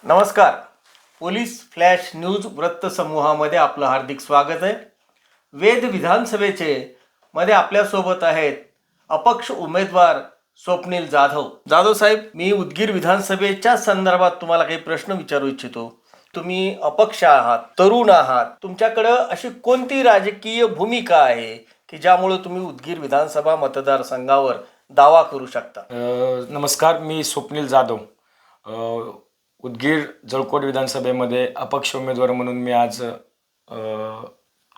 नमस्कार. Police flash news वृत्तसमूहामध्ये आपलं हार्दिक स्वागत आहे. वेद विधानसभेचे मध्ये आपल्यासोबत आहेत अपक्ष उमेदवार स्वप्नील जाधव साहेब, मी उदगीर विधानसभेच्या संदर्भात तुम्हाला काही प्रश्न विचारू इच्छितो. तुम्ही अपक्ष आहात, तरुण आहात, तुमच्याकडे अशी कोणती राजकीय भूमिका आहे की ज्यामुळे तुम्ही उदगीर विधानसभा मतदारसंघावर दावा करू शकता? नमस्कार, मी स्वप्नील जाधव. उदगीर जळकोट विधानसभेमध्ये अपक्ष उमेदवार म्हणून मी आज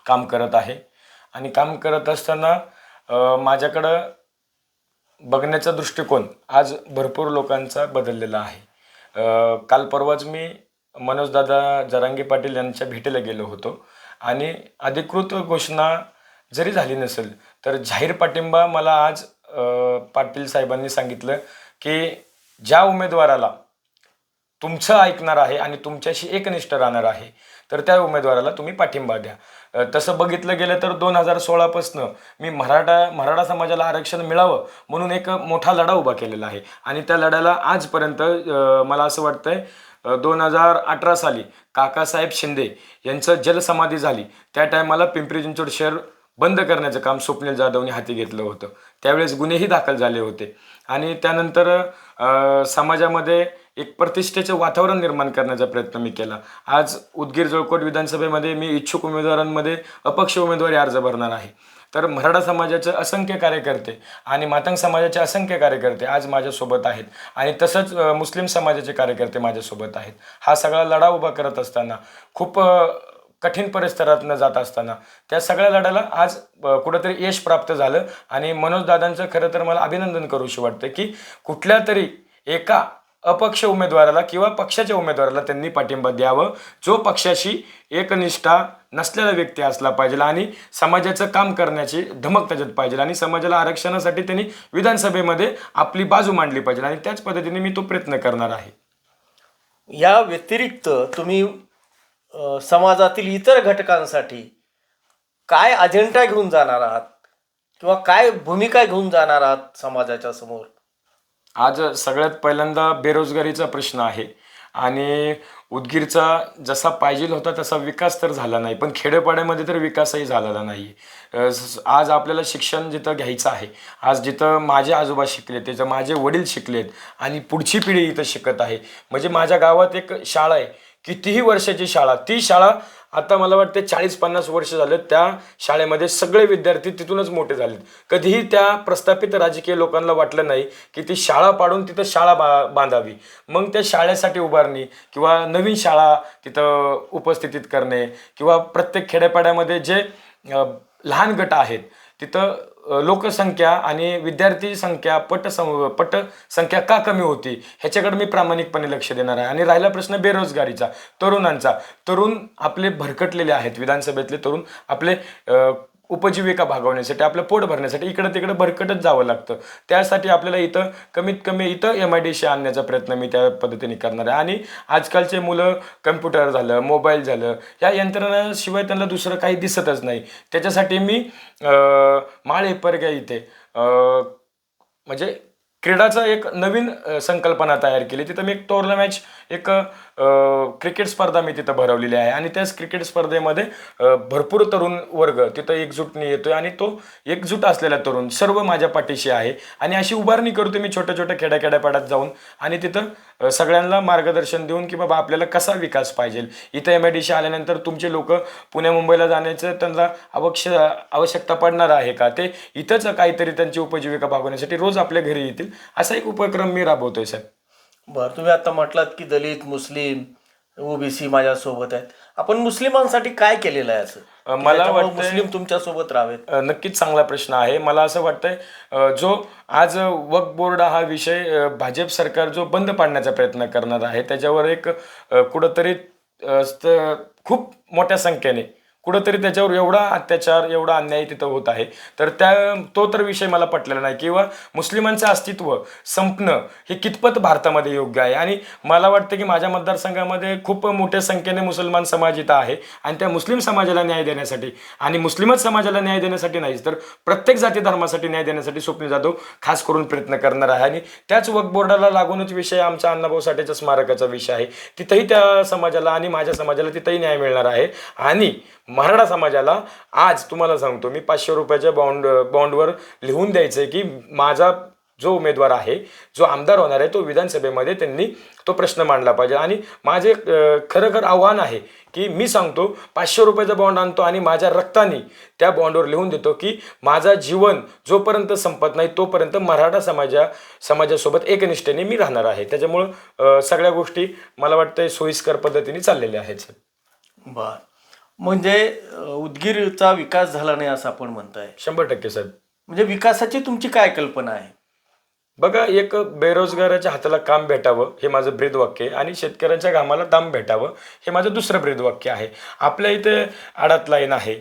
काम करत आहे. आणि काम करत असताना माझ्याकडं बघण्याचा दृष्टिकोन आज भरपूर लोकांचा बदललेला आहे. काल परवाच मी मनोजदादा जरांगे पाटील यांच्या भेटीला गेलो होतो आणि अधिकृत घोषणा जरी झाली नसेल तर जाहीर पाठिंबा मला आज पाटील साहेबांनी सांगितलं की ज्या उमेदवाराला तुमचं ऐकणार आहे आणि तुमच्याशी एकनिष्ठ राहणार आहे तर त्या उमेदवाराला तुम्ही पाठिंबा द्या. तसं बघितलं गेलं तर 2016पासून मी मराठा समाजाला आरक्षण मिळावं म्हणून एक मोठा लढा उभा केलेला आहे. आणि त्या लढ्याला आजपर्यंत मला असं वाटतंय 2018 साली काकासाहेब शिंदे यांचं जलसमाधी झाली त्या टायमाला पिंपरी चिंचवड शहर बंद करण्याचं काम स्वप्नील जाधवने हाती घेतलं होतं. त्यावेळेस गुन्हेही दाखल झाले होते आणि त्यानंतर समाजामध्ये एक प्रतिष्ठेचं वातावरण निर्माण करण्याचा प्रयत्न मी केला. आज उदगीर जळकोट विधानसभेमध्ये मी इच्छुक उमेदवारांमध्ये अपक्ष उमेदवारी अर्ज भरणार आहे. तर मराठा समाजाचे असंख्य कार्यकर्ते आणि मातंग समाजाचे असंख्य कार्यकर्ते आज माझ्यासोबत आहेत आणि तसंच मुस्लिम समाजाचे कार्यकर्ते माझ्यासोबत आहेत. हा सगळा लढा उभा करत असताना खूप कठीण परिसरातनं जात असताना त्या सगळ्या लढ्याला आज कुठंतरी यश प्राप्त झालं. आणि मनोजदादांचं खरं तर मला अभिनंदन करूशी वाटतं की कुठल्या तरी एका अपक्ष उमेदवाराला किंवा पक्षाच्या उमेदवाराला त्यांनी पाठिंबा द्यावं जो पक्षाशी एकनिष्ठा नसलेला व्यक्ती असला पाहिजे आणि समाजाचं काम करण्याची धमक त्याच्यात पाहिजे आणि समाजाला आरक्षणासाठी त्यांनी विधानसभेमध्ये आपली बाजू मांडली पाहिजे आणि त्याच पद्धतीने मी तो प्रयत्न करणार आहे. या व्यतिरिक्त तुम्ही समाजातील इतर घटकांसाठी काय अजेंडा घेऊन जाणार आहात किंवा काय भूमिका घेऊन जाणार आहात समाजाच्या समोर? आज सगळ्यात पहिल्यांदा बेरोजगारीचा प्रश्न आहे आणि उदगीरचा जसा पाहिजे होता तसा विकास तर झाला नाही, पण खेडेपाड्यामध्ये तर विकासही झालेला नाही. आज आपल्याला शिक्षण जिथं घ्यायचं आहे, आज जिथं माझे आजोबा शिकले तिथं माझे वडील शिकलेत आणि पुढची पिढी इथं शिकत आहे. म्हणजे माझ्या गावात एक शाळा आहे, कितीही वर्षाची शाळा, ती शाळा आता मला वाटते 40-50 वर्ष झाले त्या शाळेमध्ये सगळे विद्यार्थी तिथूनच मोठे झालेत. कधीही त्या प्रस्थापित राजकीय लोकांना वाटलं नाही की ती शाळा पाडून तिथं शाळा बांधावी. मग त्या शाळेसाठी उभारणी किंवा नवीन शाळा तिथं उपस्थितीत करणे किंवा प्रत्येक खेड्यापाड्यामध्ये जे लहान गट आहेत तिथं लोकसंख्या आणि विद्यार्थी संख्या पटसंख्या का कमी होती ह्याच्याकडे मी प्रामाणिकपणे लक्ष देणार आहे. आणि राहिला प्रश्न बेरोजगारीचा, तरुण आपले भरकटलेले आहेत. विधानसभेतले तरुण आपले उपजीविका भागवण्यासाठी आपलं पोट भरण्यासाठी इकडं तिकडं भरकटच जावं लागतं. त्यासाठी आपल्याला इथं कमीत कमी इथं MIDC आणण्याचा प्रयत्न मी त्या पद्धतीने करणार आहे. आणि आजकालचे मुलं कम्प्युटर झालं, मोबाईल झालं, या यंत्रणाशिवाय त्यांना दुसरं काही दिसतच नाही. त्याच्यासाठी मी माळे परग्या इथे म्हणजे क्रीडाचा एक नवीन संकल्पना तयार केली. तिथं मी एक टोर्ना मॅच एक क्रिकेट स्पर्धा मी तिथं भरवलेली आहे आणि त्याच क्रिकेट स्पर्धेमध्ये भरपूर तरुण वर्ग तिथं एकजूटने येतोय आणि तो एकजूट असलेला तरुण सर्व माझ्या पाठीशी आहे. आणि अशी उभारणी करतो मी छोट्या छोट्या खेड्यापाड्यात जाऊन आणि तिथं सगळ्यांना मार्गदर्शन देऊन की बाबा आपल्याला कसा विकास पाहिजे. इथं MIDC आल्यानंतर तुमचे लोक पुण्या मुंबईला जाण्याचं त्यांना आवश्यकता पडणार आहे का, ते इथंच काहीतरी त्यांची उपजीविका भागवण्यासाठी रोज आपल्या घरी येतील असा एक उपक्रम मी राबवतोय साहेब. बरं, तुम्ही आता म्हटलात की दलित, मुस्लिम, OBC माझ्यासोबत आहेत. आपण मुस्लिमांसाठी काय केलेलं आहे असं मला वाटतं मुस्लिम तुमच्या सोबत राहावेत? नक्कीच चांगला प्रश्न आहे. मला असं वाटतंय जो आज वक्फ बोर्ड हा विषय भाजप सरकार जो बंद पाडण्याचा प्रयत्न करणार आहे त्याच्यावर एक कुठंतरी खूप मोठ्या संख्येने कुठंतरी त्याच्यावर एवढा अत्याचार, एवढा अन्याय तिथं होत आहे. तर तो तर विषय मला पटलेला नाही. किंवा मुस्लिमांचं अस्तित्व संपणं हे कितपत भारतामध्ये योग्य आहे. आणि मला वाटतं की माझ्या मतदारसंघामध्ये खूप मोठ्या संख्येने मुसलमान समाज इथं आहे, आणि त्या मुस्लिम समाजाला न्याय देण्यासाठी, आणि मुस्लिमच समाजाला न्याय देण्यासाठी नाहीच तर प्रत्येक जाती धर्मासाठी न्याय देण्यासाठी स्वप्नील जाधव खास करून प्रयत्न करणार आहे. आणि त्याच वक्फ बोर्डाला लागूनच विषय आमच्या अण्णाभाऊ साठेच्या स्मारकाचा विषय आहे. तिथंही त्या समाजाला आणि माझ्या समाजाला तिथंही न्याय मिळणार आहे. आणि मराठा समाजाला आज तुम्हाला सांगतो मी, 500 रुपयाच्या बॉन्डवर लिहून द्यायचंय की माझा जो उमेदवार आहे, जो आमदार होणार आहे, तो विधानसभेमध्ये त्यांनी तो प्रश्न मांडला पाहिजे. आणि माझे खरं आव्हान आहे की मी सांगतो, 500 रुपयाचा बॉन्ड आणतो आणि माझ्या रक्ताने त्या बॉन्डवर लिहून देतो की माझा जीवन जोपर्यंत संपत नाही तोपर्यंत मराठा समाजासोबत एकनिष्ठेने मी राहणार आहे. त्याच्यामुळं सगळ्या गोष्टी मला वाटतं सोयीस्कर पद्धतीने चाललेल्या आहेत. बर, म्हणजे उदगीरचा विकास झाला नाही असं आपण म्हणताय? 100% साहेब. म्हणजे विकासाची तुमची काय कल्पना आहे? बघा, एक बेरोजगाराच्या हाताला काम भेटावं हे माझं ब्रीदवाक्य आहे, आणि शेतकऱ्यांच्या कामाला दाम भेटावं हे माझं दुसरं ब्रीदवाक्य आहे. आपल्या इथे आडात लाईन आहे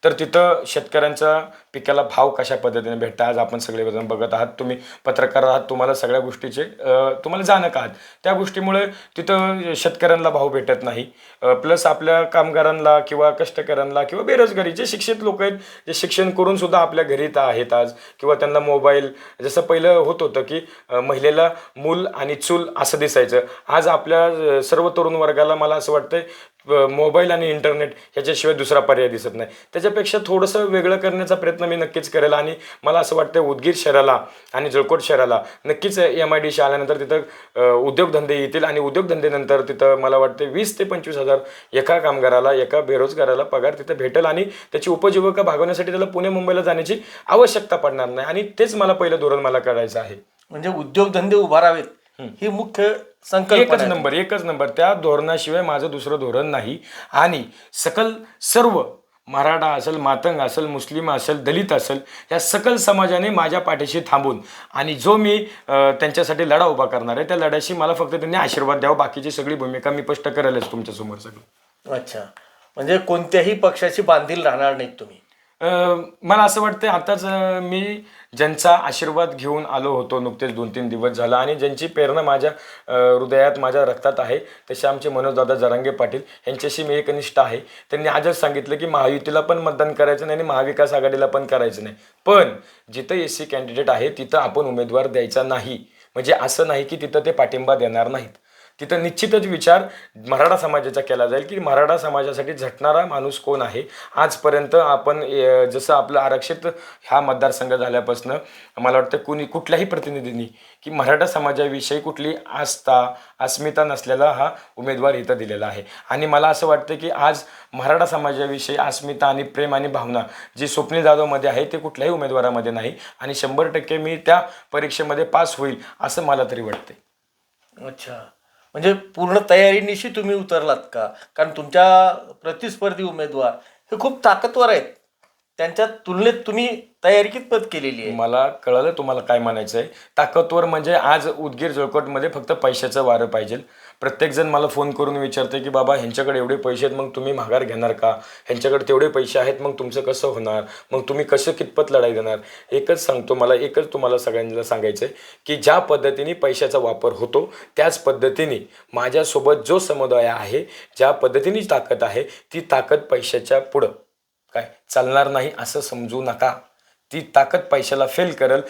तर तिथं शेतकऱ्यांचा पिकाला भाव कशा पद्धतीने भेटतं आज आपण सगळेजण बघत आहात. तुम्ही पत्रकार आहात, तुम्हाला सगळ्या गोष्टीचे तुम्हाला जाणक आहात. त्या गोष्टीमुळे तिथं शेतकऱ्यांना भाव भेटत नाही. प्लस आपल्या कामगारांना किंवा कष्टकऱ्यांना किंवा बेरोजगारी जे शिक्षित लोक आहेत, जे शिक्षण करून सुद्धा आपल्या घरी आहेत आज, किंवा त्यांना मोबाईल, जसं पहिलं होत होतं की महिलेला मूल आणि चूल असं दिसायचं, आज आपल्या सर्व तरुण वर्गाला मला असं वाटतंय मोबाईल आणि इंटरनेट ह्याच्याशिवाय दुसरा पर्याय दिसत नाही. त्याच्यापेक्षा थोडंसं वेगळं करण्याचा प्रयत्न मी नक्कीच करेल. आणि मला असं वाटतं उदगीर शहराला आणि जळकोट शहराला नक्कीच MIDC आल्यानंतर तिथं उद्योगधंदे येतील, आणि उद्योगधंदेनंतर तिथं मला वाटतं 20 ते 25 हजार एका कामगाराला, एका बेरोजगाराला पगार तिथं भेटेल, आणि त्याची उपजीविका भागवण्यासाठी त्याला पुणे मुंबईला जाण्याची आवश्यकता पडणार नाही. आणि तेच मला पहिलं धोरण मला करायचं आहे. म्हणजे उद्योगधंदे उभारावेत ही मुख्य संकल्पना. एकच नंबर त्या धोरणाशिवाय माझं दुसरं धोरण नाही. आणि सर्व मराठा असेल, मातंग असेल, मुस्लिम असेल, दलित असेल, या सकल समाजाने माझ्या पाठीशी थांबून, आणि जो मी त्यांच्यासाठी लढा उभा करणार आहे त्या लढ्याशी मला फक्त त्यांनी आशीर्वाद द्यावा. बाकीची सगळी भूमिका मी स्पष्ट करेलच तुमच्यासमोर सगळं. अच्छा, म्हणजे कोणत्याही पक्षाची बांधील राहणार नाहीत तुम्ही? मला असं वाटतं आताच मी ज्यांचा आशीर्वाद घेऊन आलो होतो नुकतेच 2-3 दिवस झाला, आणि ज्यांची प्रेरणा माझ्या हृदयात, माझ्या रक्तात आहे, तसे आमचे मनोजदादा जरांगे पाटील यांच्याशी मी एकनिष्ठ आहे. त्यांनी आजच सांगितलं की महायुतीला पण मतदान करायचं नाही आणि महाविकास आघाडीला पण करायचं नाही, पण जिथं SC कॅन्डिडेट आहे तिथं आपण उमेदवार द्यायचा नाही. म्हणजे असं नाही की तिथं ते पाठिंबा देणार नाहीत. तिथं निश्चितच विचार मराठा समाजाचा केला जाईल की मराठा समाजासाठी झटणारा माणूस कोण आहे. आजपर्यंत आपण जसं आपलं आरक्षित हा मतदारसंघ झाल्यापासून मला वाटतं कुठल्याही प्रतिनिधींनी की मराठा समाजाविषयी कुठली अस्मिता नसलेला हा उमेदवार इथं दिलेला आहे. आणि मला असं वाटतं की आज मराठा समाजाविषयी अस्मिता आणि प्रेम आणि भावना जी स्वप्नील जाधवमध्ये आहे ते कुठल्याही उमेदवारामध्ये नाही. आणि 100% मी त्या परीक्षेमध्ये पास होईल असं मला तरी वाटते. अच्छा, म्हणजे पूर्ण तयारीनिशी तुम्ही उतरलात का? कारण तुमच्या प्रतिस्पर्धी उमेदवार हे खूप ताकदवर आहेत, त्यांच्या तुलनेत तुम्ही तयारी कितपत केलेली आहे? मला कळलं तुम्हाला काय म्हणायचं आहे. ताकदवर म्हणजे आज उदगीर जळकोटमध्ये फक्त पैशाचं वारं पाहिजे. प्रत्येकजण मला फोन करून विचारते की बाबा ह्यांच्याकडे एवढे पैसे आहेत, मग तुम्ही माघार घेणार का? ह्यांच्याकडे तेवढे पैसे आहेत, मग तुमचं कसं होणार? मग तुम्ही कसं कितपत लढाई देणार? एकच सांगतो, मला एकच तुम्हाला सगळ्यांना सांगायचं आहे की ज्या पद्धतीने पैशाचा वापर होतो त्याच पद्धतीने माझ्यासोबत जो समुदाय आहे, ज्या पद्धतीने ताकद आहे, ती ताकद पैशाच्या पुढं काय चालणार नाही असं समजू नका. ती ताकद पैशाला फेल करेल,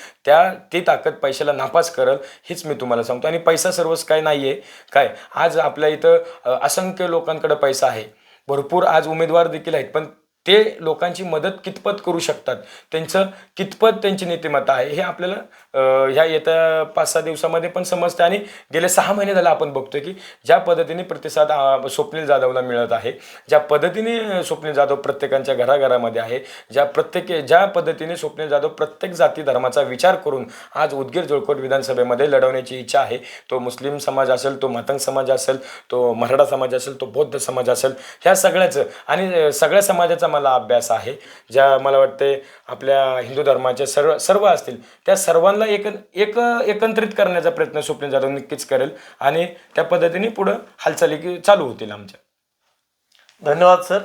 ती ताकद पैशाला नापास करेल, हेच मी तुम्हाला सांगतो. आणि पैसा सर्वच काय नाही आहे काय. आज आपल्या इथं असंख्य लोकांकडे पैसा आहे, भरपूर आज उमेदवार देखील आहेत, पण ते लोकांची मदत कितपत करू शकतात, कितपत त्यांची नीतिमत्ता आहे हे आपल्याला ह्या येत्या 5-6 दिवसामध्ये पण समजते. आणि गेले 6 महिने झाले आपण बघतोय की ज्या पद्धतीने प्रतिसाद स्वप्नील जाधवला मिळत आहे, ज्या पद्धतीने स्वप्नील जाधव प्रत्येकांच्या घराघरामध्ये आहे, ज्या पद्धतीने स्वप्नील जाधव प्रत्येक जाती धर्माचा विचार करून आज उदगीर जळकोट विधानसभेमध्ये लढवण्याची इच्छा आहे. तो मुस्लिम समाज असेल, तो मातंग समाज असेल, तो मराठा समाज असेल, तो बौद्ध समाज असेल, ह्या सगळ्याचं आणि सगळ्या समाजाचा मला अभ्यास आहे. ज्या मला वाटते आपल्या हिंदू धर्माचे सर्व असतील त्या सर्वांना एकत्रित करण्याचा प्रयत्न स्वप्नील जाधव नक्कीच करेल. आणि त्या पद्धतीने पुढं हालचाली चालू होतील आमच्या. धन्यवाद सर.